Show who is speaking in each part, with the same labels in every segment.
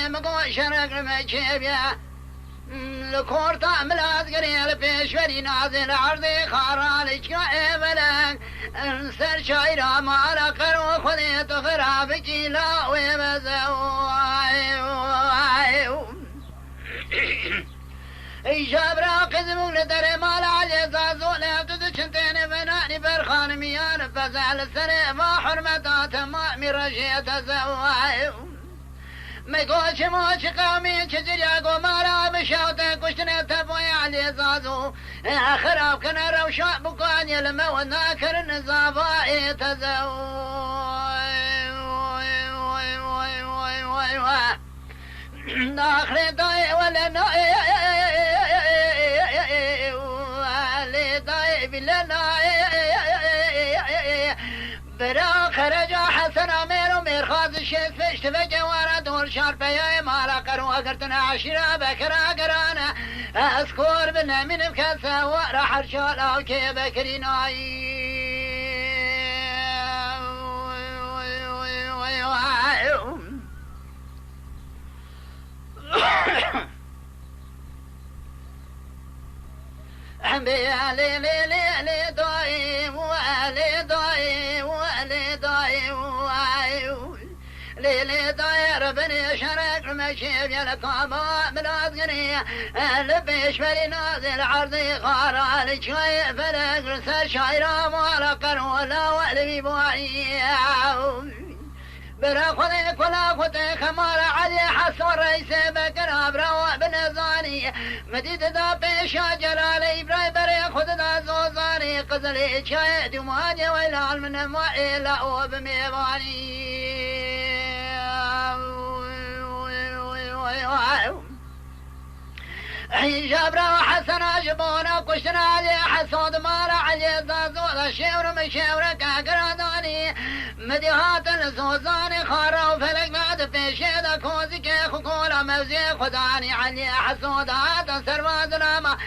Speaker 1: مقو شرق المجيبيا لكورتا ملاز قريل بيشوري نازل عرضي خارالك يا بلك انسر شايرا مالا قرو خليت خرابك لا إيجاب راقد مولدر مال علي زازول يبدد شنتين بناني برخان ميان فزعل السنة ما حرمتات ما مرشيت زواي ميقوش موش قومي شجر ياقو مالا بشاوتا كشتنا تبوي علي زازو خراب كنا روشا بقان يلما وناكر نزابا تزواي ناخر داي ولا ناي داي بلا ناي برا خرج حسن امير ومير خاز الشيخ فشت فجوارا دور شارب يا مالا قرو اقرتنا عشرة بكرا قرانا اسكور بنا من بكاسة وراح ارشال او كي بكري ناي لي لي لي لي دايم ولي دايم ولي دايم لي لي داير بني شرق المشيب يلقاما بلاد غنية لبيش بلي نازل عرضي خارالي شوي فلق رسل شايرا مالا قرولا ولي بوعي برا خذيك ولا خذيك مال علي حسن رئيس بكر أبرا بنزاني مديد دا بيشا جلالي براي بري خذ دا زوزاني قزلي شاي دماني ويلا من ما إلا وبميواني جبرا حسنا جبونا كشنا علي حسود مالا علي زازولا شيور مشيور كاقراداني مديهات الزوزاني خارا وفلق بعد فيشيدا كوزي كيخ وكولا موزي خداني علي حسودات سرواز راما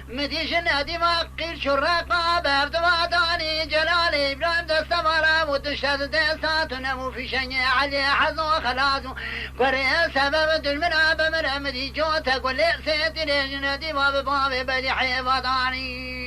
Speaker 1: مديش نادي مقيل شرقا بابدواتاني جلالي إبراهيم دستمارا وتشتد ديسات نمو في شني علي حزو خلازو قري سبب دلمنا بمرا مدي جوتا قولي سيتي ليجنادي باب باب بدي حيباداني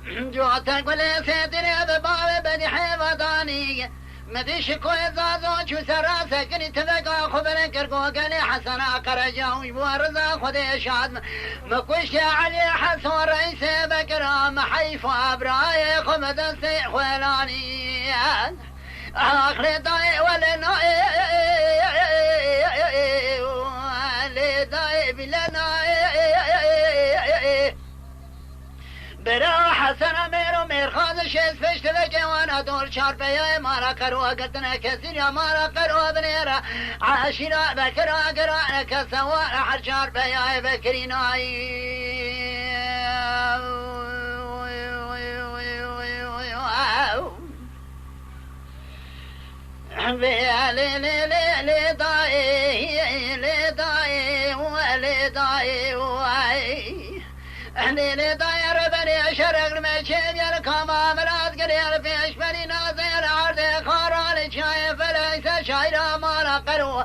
Speaker 1: جوتا قولي سيتي ليجنادي باب بدي حيباداني مديش كوي زازو شو سرا سكني تلقى خبرن كرقو قالي حسنا قرجاو يبورزا خدي شاد مكوش علي حسن رئيس بكرام حيف ابراي خمد خويلاني اخر داي ولا ناي داي بلا ناي برا حسن امير ومير خاز الشيز فشت لكي وانا دور شارب يا مارا كروا قدنا كثير يا مارا كروا بنيرا عاشرا بكرا قرانا كسوا راح شارب يا بكريناي لي لي لي لي داي لي داي ولي داي لي داير بني شرق المشيب يلقاما ملاد قريل فيش بني نازل عرضي خارالي شايف ليس شايرا مالا قرو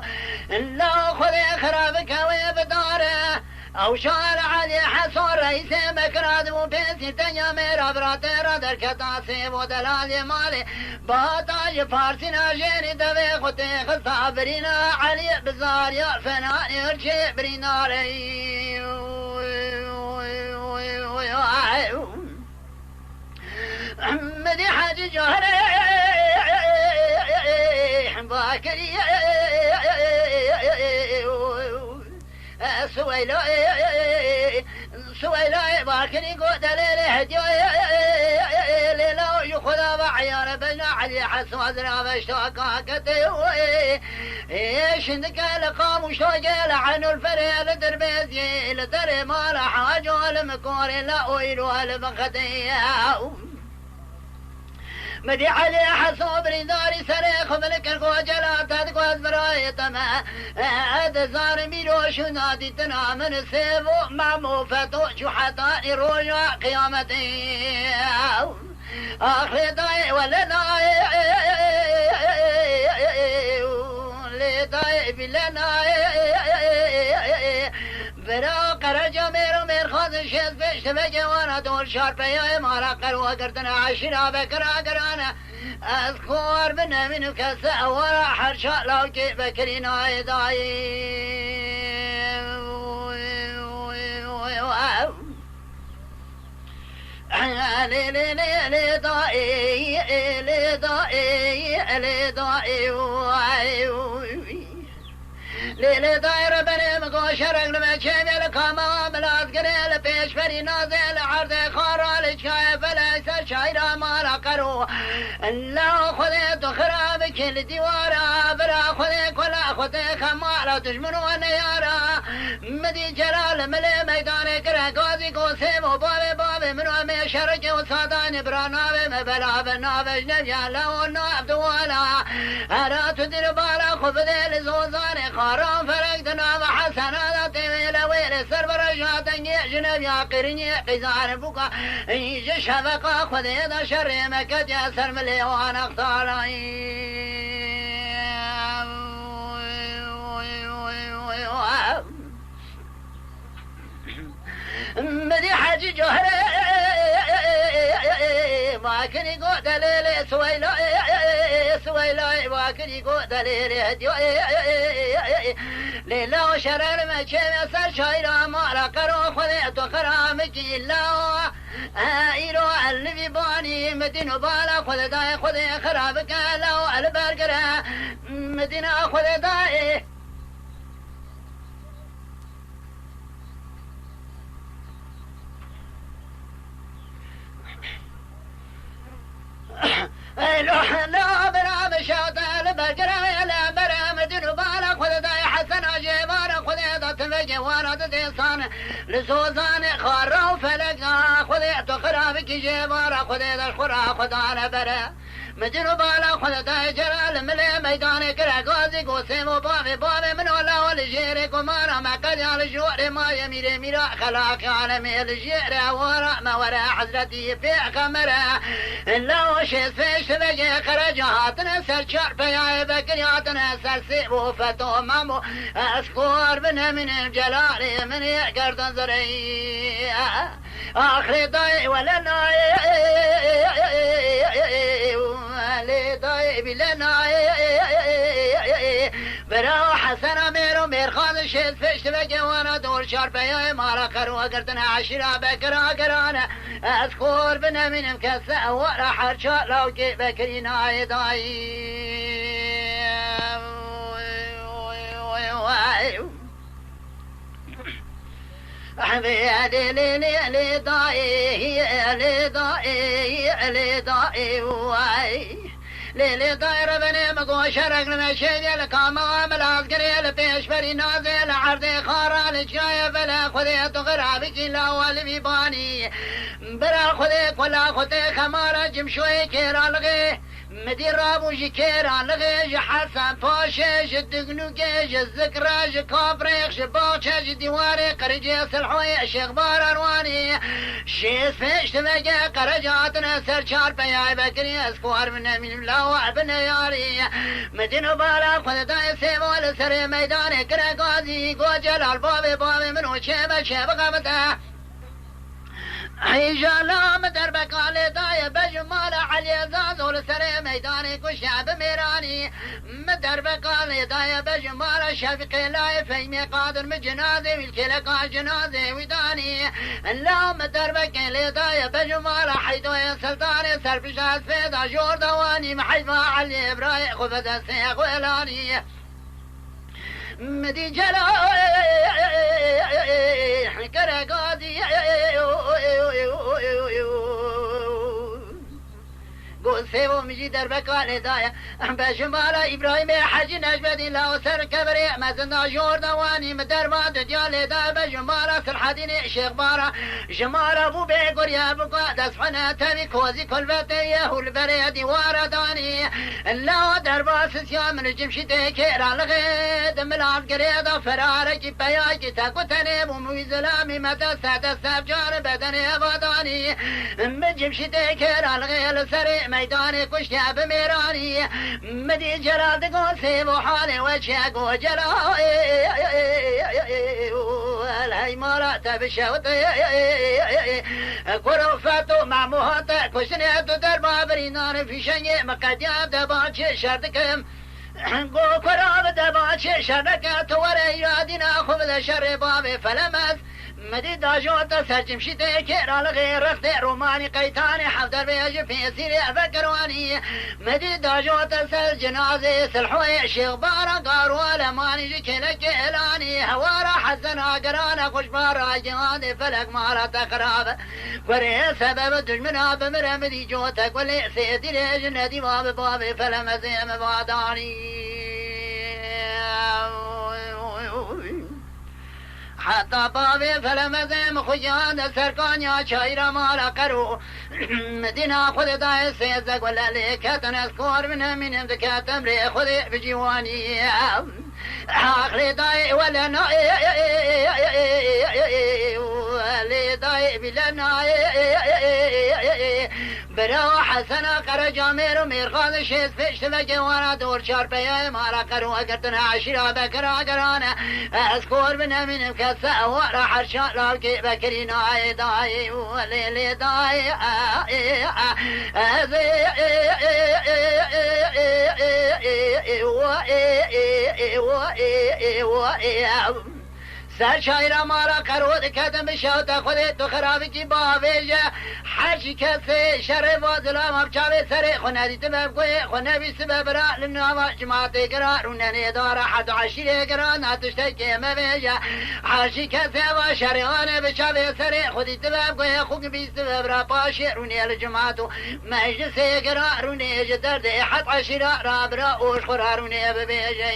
Speaker 1: إلا خذي خرابك ويبداره أو شار علي حسن رئيس مكراد وبيسي تنيا ميرا براتي رادر كتاسي ودلالي مالي باطاج فارسي ناجيني دوي خطي خصابرينا علي بزار يعرفنا يرشي بريناري مدي حاج جهري باكري سويلو سويلو باكري قد ليلي هديو ليلو يخذ بعيار بنا علي حسن وزرا بشتوكا كتيو شندك لقام وشوجي لعنو الفريل دربيزي لدري مال حاجو المكوري لا ويلو المخديو مدي علي حسن بريداري سريخ ملك القوجلات تدقوز برايتما هذا زار ميرو شنادي تنا من السيبو مع موفتو شو حتى روجا قيامتي آخر دای ولا نای لدای بلا نای برا قرجا میرو میرخواد شد بشت بجوانا دول شارپیای مارا قروا کردن عشرا بکرا گرانا از خوار بنامینو کسا اورا حرشا لاوکی بکرین آی دایی لي ضائي لي ضائي لي ضائي ليلي داير بني مقوشر لما شيبي الكاما ملاذ قريل بيش فري نازل عرض خارال شايف ليس شايرا مالا قرو لا خذيت خراب كل ديوارا برا خذي كل خذي خمالا تجمنوا نيارا مدي جلال ملي ميدان كرا قاضي قوسيم وبابي بابي منو امي شرج وصاداني برانابي مبلا بنابج نبيا لو نعبد ولا هرات دير بالا خفذي لزوزاني خارام فرقتنا وحسنا تيميل ويل سر برجاتن جنب يا قرني قزار بوكا يجي شبكة خذي ذا شر مكة جسر ملي وانا اختاري مدي حاج جوهر ما كان يقول دليل سويلا ما كان يقول دليل هديو ليلا وشرر ما كان يسر شايرا ما رقرو خذيت وخرامك إلا إيرو اللي باني مدينة بالا خذ داي خذ خرابك لو البرقرة مدينة خذ داي لا برا بشاطة البقرة لا برا مدن بالا خذ داي حسن جبارا خذ ذات فجوانا تديسان لسوزان خارا وفلقا خذ تخرابك جبارا خذ ذا الخرا خذ على برا مدن بالا خذ داي جرال ملي ميدان كرا قاضي قوسيم وبابي بابي من ولا والجيرك ومارا ما قد على الجوع ما يمير ميرا خلاك على ميل الجير وراء ما وراء حضرتي في كاميرا لو شيء فيش بجي خرجاتنا سر شرب يا بكرياتنا سر سيب وفتو مامو اسكور بنا من الجلال من يقرد نظري اخر ضاي ولا ناي لي ضاي بلا ناي برا حسن ميرو مير خان شيء فيش بجي وانا دور شرب يا مارا قروا قردنا عشرة بكرا قرانا اسكور بنا من مكسا ورا حرشا لو جي بكرين عيداي حبيبي لي ضاي ليلي داير بني مقوشر اقلم شيدي الكاما ملاذ قريل بيش فري نازل عرضي خارال شايف لا خذي تغرابك لا والبي باني برا خذي كلا خذي خمارة جمشوي كيرا لغي مدير ابو جكيرا لغي حسن باشش الدقنوكيش الذكراج كابريخ شباكش ديواري قرجي سلحوي شيخ بارواني شيس فيش تمجي قرجاتنا سرشار بياي بكري اسكوار من لا بنا ياري مدينة بالا خذ داي سيمو لسري ميداني كرا قاضي قوجل البابي بابي منو شيبة غمتا حيجالا مدربك على داي بجمال علي زازو لسري ميداني كشعب ميراني مدربك على داي بجمال شفقي لاي فيمي قادر مجنازي والكلكا جنازي وداني لا مدربك على داي بجمال حيدو يا سلطاني سربشات فيدا جور دواني محيفا علي ابراي خفت السيخ ويلاني مدي جلا كرا قاضي قول سيبو مجي دربك على دايا بشمالا إبراهيم حجي نجبة دين لا وسر كبري مزنا جور دواني مدربا دجال دا بشمالا سرحدين شيخ بارا جمارا بو بيقور يا بقا دسحنا تبي كوزي كل فتيه والبري ديوارا داني لا درباس سيام الجمشي تكير الغيد ملعب قريضة فرارك بياك تاكوتني بمويزلامي متى سادة سابجار بدني غضاني مجمشي تكير الغيل سريع ميداني كشتي بميراني مدي جلال دقون سيبو حالي وجهك وجلال الهي مرات بشوط كروفاتو مع مهات كشني دربا برينان في شني مقدياب دباچ شردكم گو کراب دباچ شردك توري يادنا خذ شر باب فلمس مدي داجوت سرجمشي تكير الغير رفت روماني قيتاني حفدر بيجي في سيري فكرواني مدي داجوت سر جنازي سلحوي شيخ بارا قارو لماني جكلك إلاني هوارا حسنا قرانا خوش بارا جهاني فلك مارا تقراب وري سبب دجمنا بمرا مدي جوتك ولي سيدي لجنة باب بابي فلمزيم باداني حتى بابي فلمزم خيان سركانيا شايرا مالا قرو مدينة خذ داي سيزق ولا ليك تنسكور من ذكات امري خذ بجواني عقلي داي ولا ناي ولي داي بلنا برا حسنا قر جامير ميرخاذ شيز فيش لقي وانا دور شار بيا مالا قرو اقرتنا عشيرا بكرا قرانا اسكور من كسا ورا حرشا لاكي بكرينا داي ولي داي سر شايرا مالا قرود كدم بشوت خودت تو خرابي بابيجا حاجي كسي شر وظلام ابچاوي سري خنادي تباب کوي خنبي سبب را لنوا جماعت قرار ونني دار حد عشيره قرار ناتشتكي مبيجا حاجي كسي وشريان بچاوي سري خودي تباب کوي خوك بي سبب را باشر وني الجماعت مجلس قرار وني جدر حد عشيره رابرا وش قرار وني ببيجا